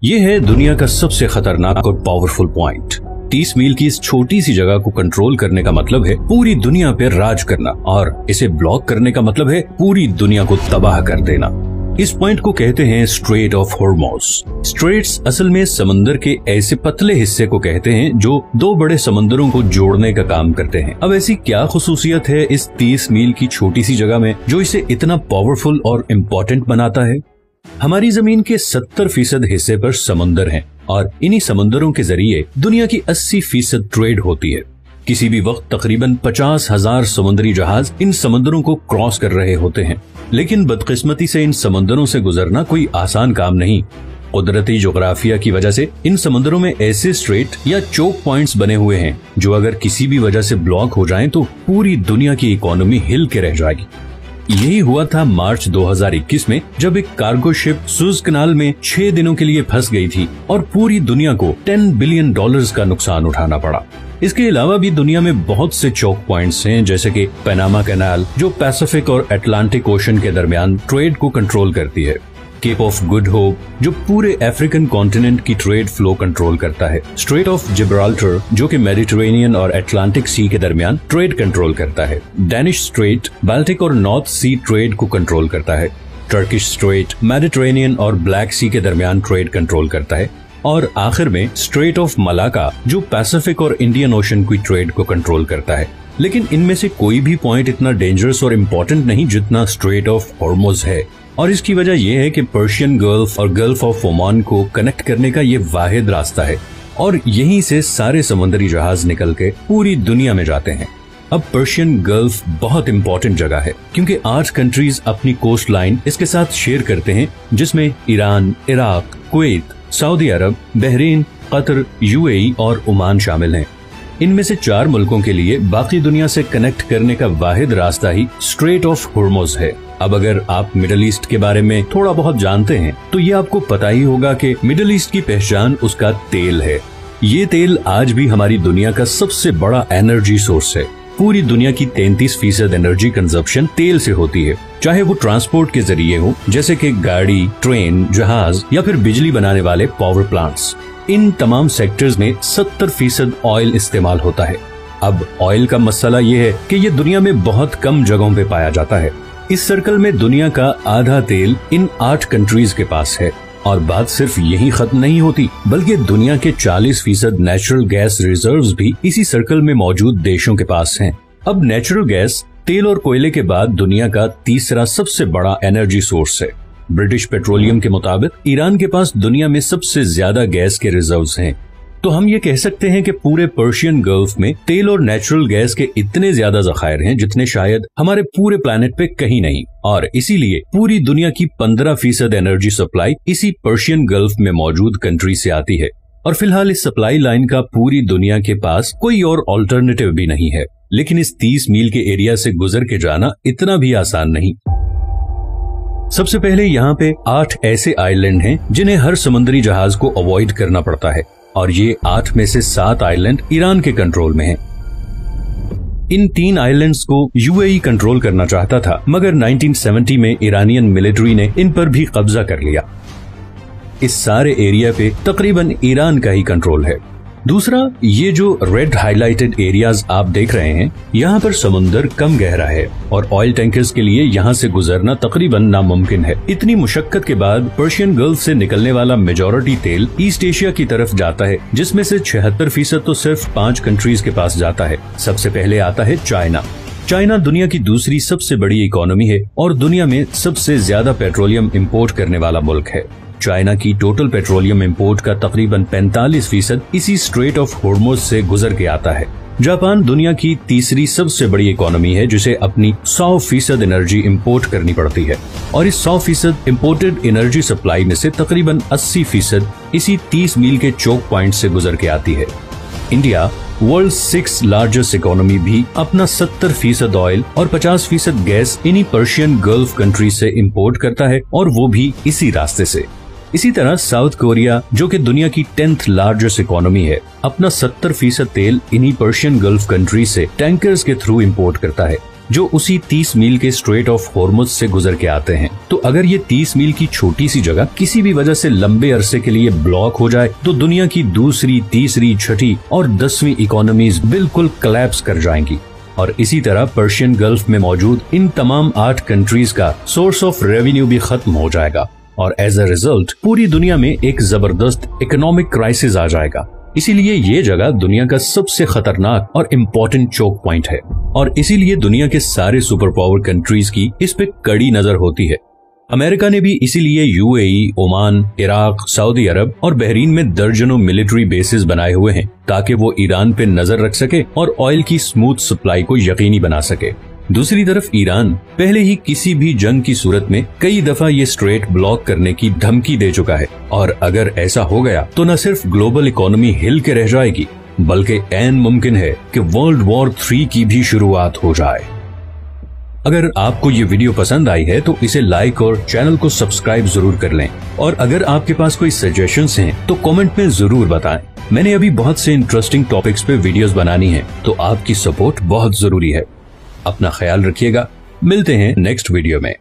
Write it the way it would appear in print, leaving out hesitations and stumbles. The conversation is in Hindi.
ये है दुनिया का सबसे खतरनाक और पावरफुल पॉइंट। 30 मील की इस छोटी सी जगह को कंट्रोल करने का मतलब है पूरी दुनिया पे राज करना, और इसे ब्लॉक करने का मतलब है पूरी दुनिया को तबाह कर देना। इस पॉइंट को कहते हैं स्ट्रेट ऑफ हॉर्मुज़। स्ट्रेट्स असल में समंदर के ऐसे पतले हिस्से को कहते हैं जो दो बड़े समंदरों को जोड़ने का काम करते हैं। अब ऐसी क्या खुसूसियत है इस 30 मील की छोटी सी जगह में जो इसे इतना पावरफुल और इम्पोर्टेंट बनाता है? हमारी जमीन के 70% हिस्से पर समंदर हैं और इन्हीं समंदरों के जरिए दुनिया की 80% ट्रेड होती है। किसी भी वक्त तकरीबन 50,000 समुद्री जहाज इन समंदरों को क्रॉस कर रहे होते हैं, लेकिन बदकिस्मती से इन समंदरों से गुजरना कोई आसान काम नहीं। कुदरती जोग्राफिया की वजह से इन समंदरों में ऐसे स्ट्रेट या चोक पॉइंट्स बने हुए हैं जो अगर किसी भी वजह से ब्लॉक हो जाएं तो पूरी दुनिया की इकोनॉमी हिल के रह जाएगी। यही हुआ था मार्च 2021 में, जब एक कार्गो शिप सुएज कनाल में 6 दिनों के लिए फंस गई थी और पूरी दुनिया को $10 बिलियन का नुकसान उठाना पड़ा। इसके अलावा भी दुनिया में बहुत से चौक पॉइंट्स हैं, जैसे कि पनामा कैनाल जो पैसिफिक और अटलांटिक ओशन के दरमियान ट्रेड को कंट्रोल करती है, केप ऑफ गुड होप जो पूरे अफ्रीकन कॉन्टिनेंट की ट्रेड फ्लो कंट्रोल करता है, स्ट्रेट ऑफ जिब्राल्टर जो कि मेडिटेरेनियन और अटलांटिक सी के दरमियान ट्रेड कंट्रोल करता है, डैनिश स्ट्रेट बाल्टिक और नॉर्थ सी ट्रेड को कंट्रोल करता है, टर्किश स्ट्रेट मेडिटेरेनियन और ब्लैक सी के दरमियान ट्रेड कंट्रोल करता है, और आखिर में स्ट्रेट ऑफ मलाका जो पैसिफिक और इंडियन ओशन की ट्रेड को कंट्रोल करता है। लेकिन इनमें से कोई भी पॉइंट इतना डेंजरस और इम्पोर्टेंट नहीं जितना स्ट्रेट ऑफ हॉर्मुज़ है, और इसकी वजह यह है कि पर्शियन गल्फ और गल्फ ऑफ ओमान को कनेक्ट करने का ये वाहिद रास्ता है, और यहीं से सारे समुद्री जहाज निकल के पूरी दुनिया में जाते हैं। अब पर्शियन गल्फ बहुत इम्पोर्टेंट जगह है क्योंकि 8 कंट्रीज अपनी कोस्ट लाइन इसके साथ शेयर करते हैं, जिसमें ईरान, इराक, कुवैत, सऊदी अरब, बहरीन, कतर, यूएई और ओमान शामिल हैं। इनमें से 4 मुल्कों के लिए बाकी दुनिया से कनेक्ट करने का वाहिद रास्ता ही स्ट्रेट ऑफ हॉर्मुज़ है। अब अगर आप मिडल ईस्ट के बारे में थोड़ा बहुत जानते हैं तो ये आपको पता ही होगा कि मिडल ईस्ट की पहचान उसका तेल है। ये तेल आज भी हमारी दुनिया का सबसे बड़ा एनर्जी सोर्स है। पूरी दुनिया की 33% एनर्जी कंजप्शन तेल से होती है, चाहे वो ट्रांसपोर्ट के जरिए हो जैसे कि गाड़ी, ट्रेन, जहाज या फिर बिजली बनाने वाले पावर प्लांट्स। इन तमाम सेक्टर्स में 70% ऑयल इस्तेमाल होता है। अब ऑयल का मसला ये है कि ये दुनिया में बहुत कम जगहों पे पाया जाता है। इस सर्कल में दुनिया का आधा तेल इन 8 कंट्रीज के पास है, और बात सिर्फ यही खत्म नहीं होती, बल्कि दुनिया के 40% नेचुरल गैस रिजर्व्स भी इसी सर्कल में मौजूद देशों के पास हैं। अब नेचुरल गैस तेल और कोयले के बाद दुनिया का तीसरा सबसे बड़ा एनर्जी सोर्स है। ब्रिटिश पेट्रोलियम के मुताबिक ईरान के पास दुनिया में सबसे ज्यादा गैस के रिजर्व्स हैं। तो हम ये कह सकते हैं कि पूरे पर्शियन गल्फ में तेल और नेचुरल गैस के इतने ज्यादा जखायर हैं जितने शायद हमारे पूरे प्लेनेट पे कहीं नहीं, और इसीलिए पूरी दुनिया की 15% एनर्जी सप्लाई इसी पर्शियन गल्फ में मौजूद कंट्री से आती है। और फिलहाल इस सप्लाई लाइन का पूरी दुनिया के पास कोई और ऑल्टरनेटिव भी नहीं है। लेकिन इस 30 मील के एरिया से गुजर के जाना इतना भी आसान नहीं। सबसे पहले यहाँ पे 8 ऐसे आइलैंड हैं जिन्हें हर समुद्री जहाज को अवॉइड करना पड़ता है, और ये 8 में से 7 आइलैंड ईरान के कंट्रोल में हैं। इन 3 आइलैंड्स को यूएई कंट्रोल करना चाहता था, मगर 1970 में ईरानियन मिलिट्री ने इन पर भी कब्जा कर लिया। इस सारे एरिया पे तकरीबन ईरान का ही कंट्रोल है। दूसरा, ये जो रेड हाईलाइटेड एरियाज आप देख रहे हैं, यहाँ पर समुंदर कम गहरा है और ऑयल टैंकर्स के लिए यहाँ से गुजरना तकरीबन नामुमकिन है। इतनी मुशक्कत के बाद पर्शियन गल्फ से निकलने वाला मेजॉरिटी तेल ईस्ट एशिया की तरफ जाता है, जिसमें से 76% तो सिर्फ 5 कंट्रीज के पास जाता है। सबसे पहले आता है चाइना। चाइना दुनिया की दूसरी सबसे बड़ी इकोनॉमी है और दुनिया में सबसे ज्यादा पेट्रोलियम इम्पोर्ट करने वाला मुल्क है। चाइना की टोटल पेट्रोलियम इंपोर्ट का तकरीबन 45% इसी स्ट्रेट ऑफ हॉर्मुज़ से गुजर के आता है। जापान दुनिया की तीसरी सबसे बड़ी इकोनॉमी है जिसे अपनी 100% एनर्जी इंपोर्ट करनी पड़ती है, और इस 100% इम्पोर्टेड एनर्जी सप्लाई में से तकरीबन 80% इसी 30 मील के चोक पॉइंट से गुजर के आती है। इंडिया, वर्ल्ड 6 लार्जेस्ट इकोनॉमी, भी अपना 70% ऑयल और 50% गैस इन्हीं पर्शियन गल्फ कंट्री से इंपोर्ट करता है, और वो भी इसी रास्ते से। इसी तरह साउथ कोरिया, जो कि दुनिया की 10th लार्जेस्ट इकोनॉमी है, अपना 70% तेल इन्हीं पर्शियन गल्फ कंट्री से टैंकर्स के थ्रू इंपोर्ट करता है। जो उसी 30 मील के स्ट्रेट ऑफ हॉर्मुज से गुजर के आते हैं। तो अगर ये 30 मील की छोटी सी जगह किसी भी वजह से लंबे अरसे के लिए ब्लॉक हो जाए तो दुनिया की दूसरी, तीसरी, छठी और 10वीं इकोनॉमीज बिल्कुल कोलैप्स कर जाएंगी। और इसी तरह पर्शियन गल्फ में मौजूद इन तमाम 8 कंट्रीज का सोर्स ऑफ रेवेन्यू भी खत्म हो जाएगा और एज अ रिजल्ट पूरी दुनिया में एक जबरदस्त इकोनॉमिक क्राइसिस आ जाएगा। इसीलिए ये जगह दुनिया का सबसे खतरनाक और इम्पोर्टेंट चोक पॉइंट है और इसीलिए दुनिया के सारे सुपर पावर कंट्रीज की इस पे कड़ी नजर होती है। अमेरिका ने भी इसीलिए यूएई, ओमान, इराक, सऊदी अरब और बहरीन में दर्जनों मिलिट्री बेसिस बनाए हुए हैं ताकि वो ईरान पे नजर रख सके और ऑयल की स्मूथ सप्लाई को यकीनी बना सके। दूसरी तरफ ईरान पहले ही किसी भी जंग की सूरत में कई दफा ये स्ट्रेट ब्लॉक करने की धमकी दे चुका है और अगर ऐसा हो गया तो न सिर्फ ग्लोबल इकोनॉमी हिल के रह जाएगी बल्कि ऐन मुमकिन है कि वर्ल्ड वॉर 3 की भी शुरुआत हो जाए। अगर आपको ये वीडियो पसंद आई है तो इसे लाइक और चैनल को सब्सक्राइब जरूर कर लें और अगर आपके पास कोई सजेशंस हैं तो कमेंट में जरूर बताएं। मैंने अभी बहुत से इंटरेस्टिंग टॉपिक्स पे वीडियोस बनानी है तो आपकी सपोर्ट बहुत जरूरी है। अपना ख्याल रखिएगा, मिलते हैं नेक्स्ट वीडियो में।